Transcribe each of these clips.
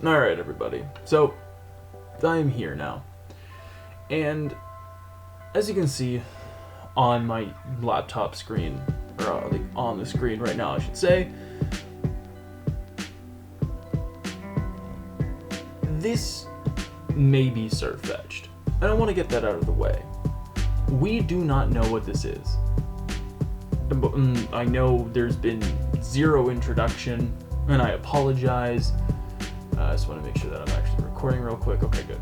Alright, everybody. So, I am here now. And, as you can see on my laptop screen, or on the screen right now, I should say, this may be Sirfetch'd. And I want to get that out of the way. We do not know what this is. I know there's been zero introduction, and I apologize. I just want to make sure that I'm actually recording real quick. Okay, good.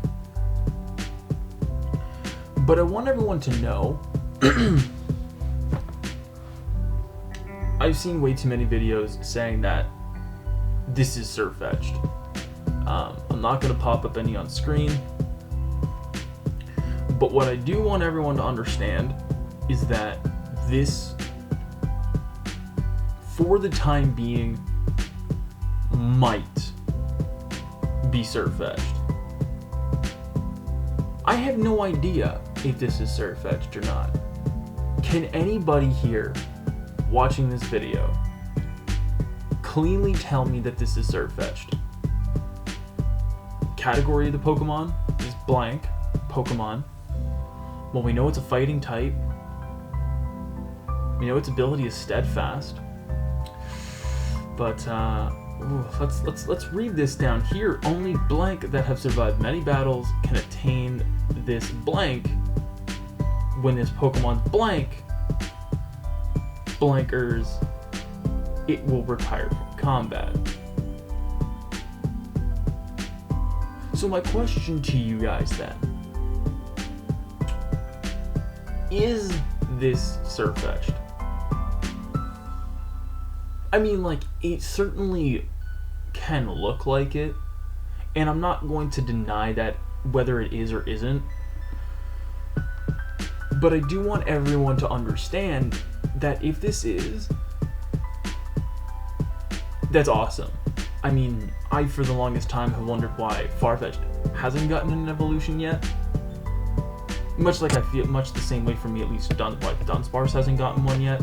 But I want everyone to know, I've seen way too many videos saying that this is Sirfetch'd. I'm not going to pop up any on screen. But what I do want everyone to understand is that this, for the time being, might be Sirfetch'd. I have no idea if this is Sirfetch'd or not. Can anybody here watching this video cleanly tell me that this is Sirfetch'd? Category of the Pokemon is blank, Pokemon. Well, we know it's a fighting type. We know its ability is steadfast. But let's read this down here. Only blank that have survived many battles can attain this blank. When this Pokemon's blankers, it will retire from combat. So my question to you guys then, is this Sirfetch'd? I mean, like, it certainly can look like it, and I'm not going to deny that whether it is or isn't, but I do want everyone to understand that if this is, that's awesome. I mean, I for the longest time have wondered why Farfetch'd hasn't gotten an evolution yet. Much like I feel, much the same way for me at least, Dunsparce hasn't gotten one yet.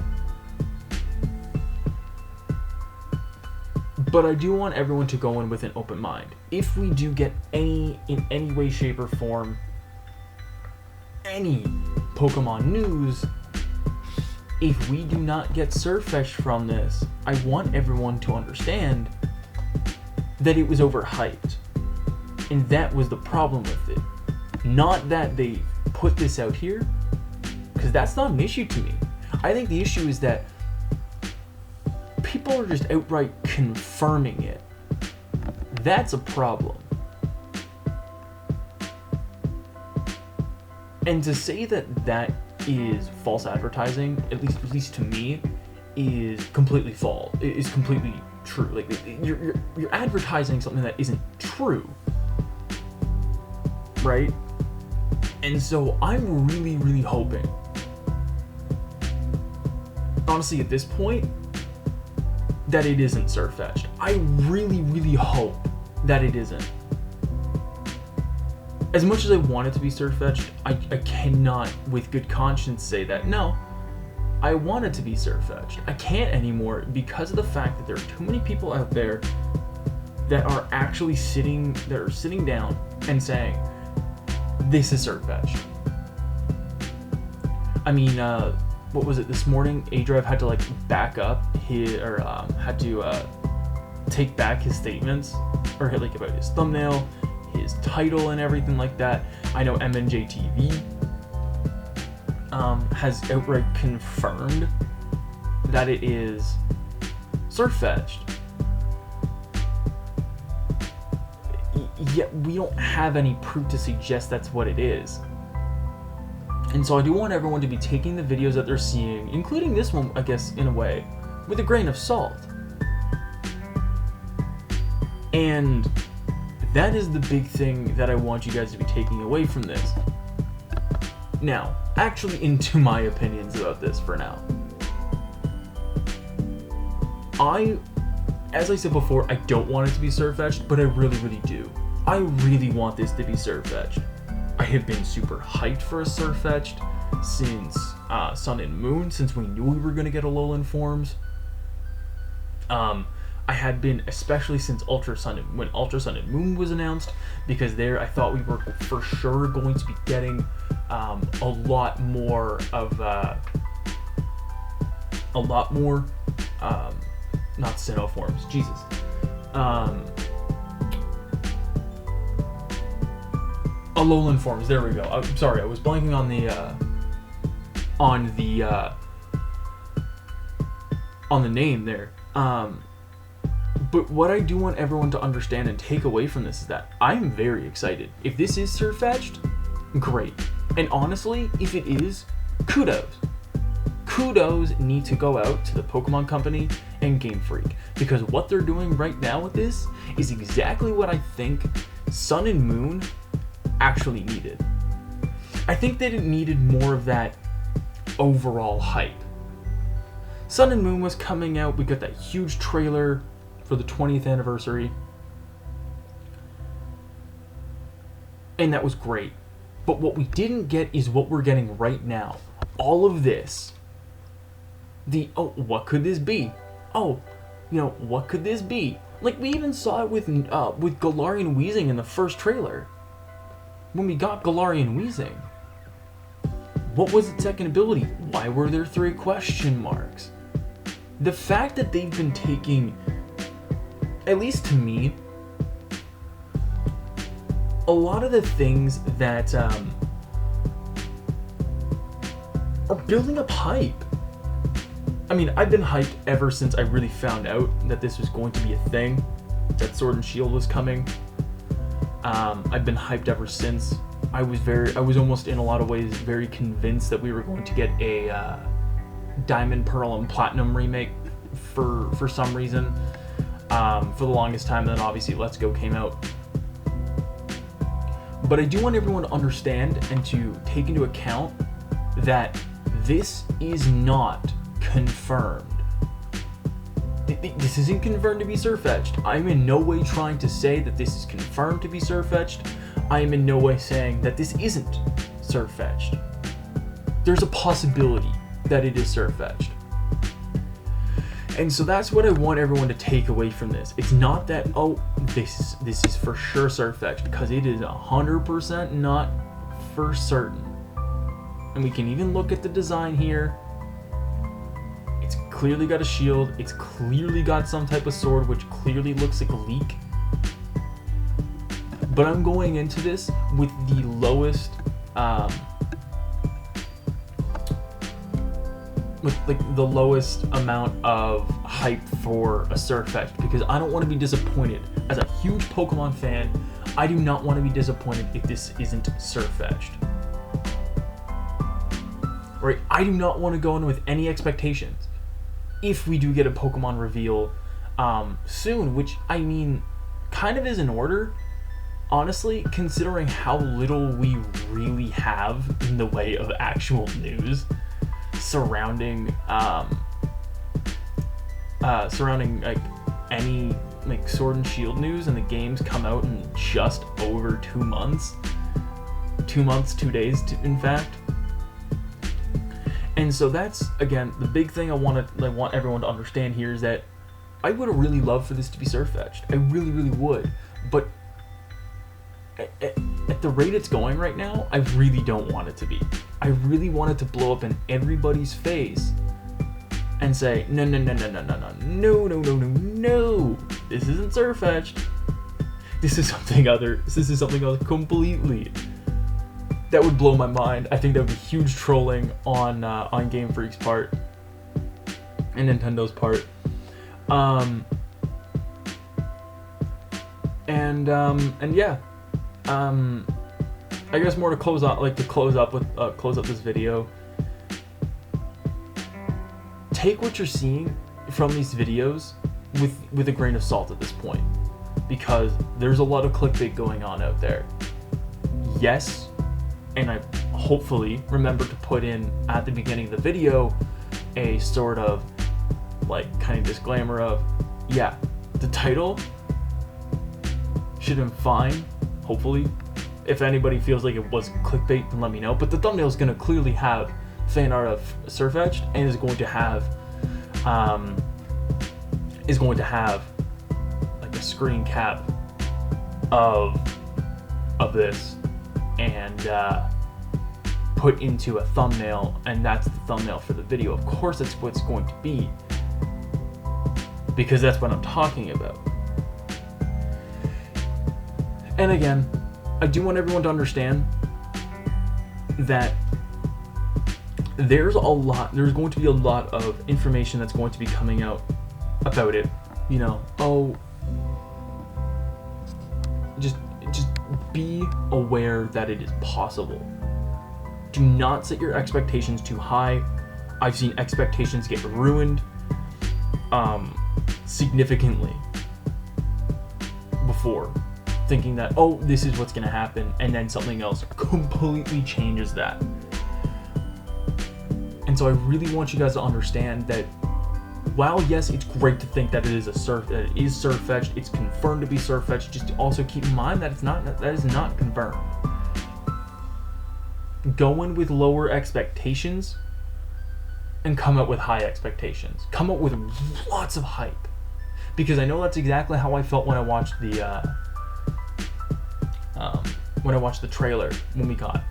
But I do want everyone to go in with an open mind. If we do get in any way, shape, or form, any Pokemon news, if we do not get Sirfetch'd from this, I want everyone to understand that it was overhyped. And that was the problem with it. Not that they put this out here, because that's not an issue to me. I think the issue is that people are just outright confirming it. That's a problem. And to say that that is false advertising, at least to me, is completely false. It is completely true. Like, you're advertising something that isn't true, right? And so I'm really, really hoping, honestly, at this point, that it isn't Sirfetch'd. I really, really hope that it isn't. As much as I want it to be Sirfetch'd, I cannot, with good conscience, say that, no, I want it to be Sirfetch'd. I can't anymore because of the fact that there are too many people out there that are actually sitting down and saying, this is Sirfetch'd. I mean, what was it this morning? A-Drive had to back up had to take back his statements, or about his thumbnail, his title, and everything like that. I know MNJ TV has outright confirmed that it is Sirfetch'd. Yet we don't have any proof to suggest that's what it is. And so I do want everyone to be taking the videos that they're seeing, including this one, I guess, in a way, with a grain of salt. And that is the big thing that I want you guys to be taking away from this. Now, actually into my opinions about this for now. As I said before, I don't want it to be Sirfetch'd, but I really, really do. I really want this to be Sirfetch'd. I have been super hyped for a Sirfetch'd since Sun and Moon, since we knew we were going to get Alolan forms. I had been, especially since when Ultra Sun and Moon was announced, because there I thought we were for sure going to be getting a lot more not Sinnoh forms, Jesus. Alolan forms, there we go. I'm sorry, I was blanking on the name there. But what I do want everyone to understand and take away from this is that I'm very excited. If this is Sirfetch'd, great. And honestly, if it is, kudos. Kudos need to go out to the Pokemon Company and Game Freak, because what they're doing right now with this is exactly what I think Sun and Moon actually needed. I think that it needed more of that overall hype. Sun and Moon was coming out, we got that huge trailer for the 20th anniversary, and that was great. But what we didn't get is what we're getting right now. All of this. What could this be? What could this be? Like, we even saw it with Galarian Weezing in the first trailer. When we got Galarian Weezing, what was its second ability? Why were there 3 question marks? The fact that they've been taking, at least to me, a lot of the things that are building up hype. I mean, I've been hyped ever since I really found out that this was going to be a thing, that Sword and Shield was coming. I've been hyped ever since. I was almost in a lot of ways very convinced that we were going to get a Diamond, Pearl, and Platinum remake for some reason. For the longest time, then obviously Let's Go came out. But I do want everyone to understand and to take into account that this is not confirmed. This isn't confirmed to be Sirfetch'd. I'm in no way trying to say that this is confirmed to be Sirfetch'd. I am in no way saying that this isn't Sirfetch'd. There's a possibility that it is Sirfetch'd. And so that's what I want everyone to take away from this. It's not that, this is for sure Sirfetch'd, because it is 100% not for certain. And we can even look at the design here. It's clearly got a shield. It's clearly got some type of sword, which clearly looks like a leak. But I'm going into this with the lowest, the lowest amount of hype for a Sirfetch'd, because I don't want to be disappointed. As a huge Pokemon fan, I do not want to be disappointed if this isn't Sirfetch'd. Right? I do not want to go in with any expectations if we do get a Pokemon reveal soon, which, I mean, kind of is in order, honestly, considering how little we really have in the way of actual news surrounding like any like Sword and Shield news, and the games come out in just over 2 months. 2 months, 2 days, in fact. And so that's, again, the big thing I want everyone to understand here is that I would have really loved for this to be Sirfetch'd. I really, really would. But at the rate it's going right now, I really don't want it to be. I really want it to blow up in everybody's face and say, no, this isn't Sirfetch'd. This is something else completely. That would blow my mind. I think that would be huge trolling on Game Freak's part and Nintendo's part. And yeah. I guess more to close up this video. Take what you're seeing from these videos with a grain of salt at this point, because there's a lot of clickbait going on out there. Yes, and I hopefully remember to put in at the beginning of the video a sort of like kind of disclaimer of, yeah, the title should have been fine, hopefully. If anybody feels like it was clickbait, then let me know. But the thumbnail is going to clearly have fan art of Sirfetch'd and is going to have screen cap of this and put into a thumbnail, and that's the thumbnail for the video. Of course that's what it's going to be, because that's what I'm talking about. And again, I do want everyone to understand that there's going to be a lot of information that's going to be coming out about it. You know, just be aware that it is possible. Do not set your expectations too high. I've seen expectations get ruined significantly before, thinking that, oh, this is what's going to happen, and then something else completely changes that. And so I really want you guys to understand that while yes, it's great to think that it is Sirfetch'd, it's confirmed to be Sirfetch'd, just to also keep in mind that that is not confirmed. Go in with lower expectations and come out with high expectations. Come out with lots of hype. Because I know that's exactly how I felt when I watched the trailer when we got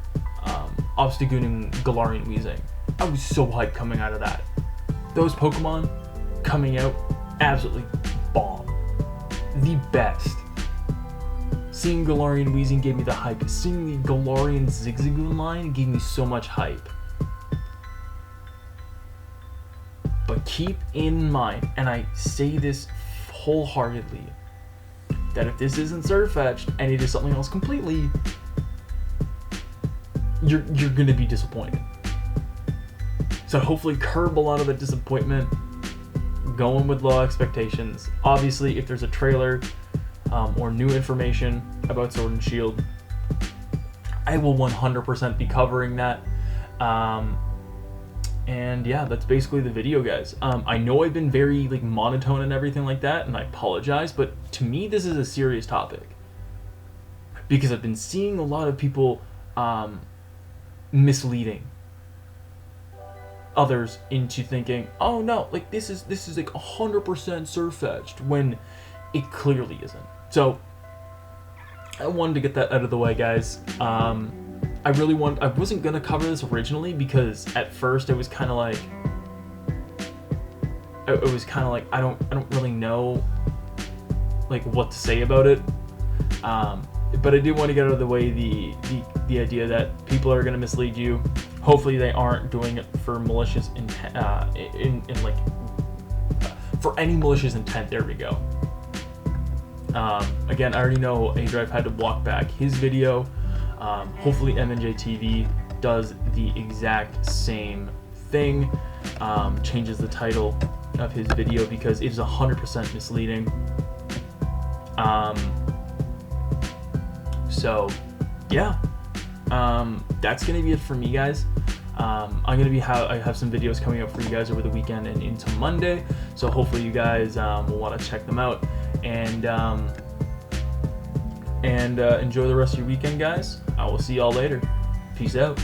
Obstagoon and Galarian Weezing. I was so hyped coming out of that. Those Pokemon coming out, absolutely bomb. The best. Seeing Galarian Weezing gave me the hype. Seeing the Galarian Zigzagoon line gave me so much hype. But keep in mind, and I say this wholeheartedly, that if this isn't Sirfetch'd and it is something else completely, you're gonna be disappointed. So hopefully curb a lot of the disappointment, going with low expectations. Obviously, if there's a trailer or new information about Sword and Shield, I will 100% be covering that. And yeah, that's basically the video, guys. I know I've been very monotone and everything like that, and I apologize, but to me this is a serious topic, because I've been seeing a lot of people misleading others into thinking, oh no, this is 100% Sirfetch'd, when it clearly isn't. So I wanted to get that out of the way, guys. I wasn't gonna cover this originally, because at first it was kind of like, I don't really know what to say about it. But I do want to get out of the way the idea that people are gonna mislead you. Hopefully they aren't doing it for malicious intent, for any malicious intent. There we go. Again, I already know A-Drive had to walk back his video. Hopefully MNJ TV does the exact same thing, changes the title of his video, because it is 100% misleading. So yeah, that's gonna be it for me, guys. I have some videos coming up for you guys over the weekend and into Monday, so hopefully you guys will want to check them out, and enjoy the rest of your weekend, guys. I will see y'all later. Peace out.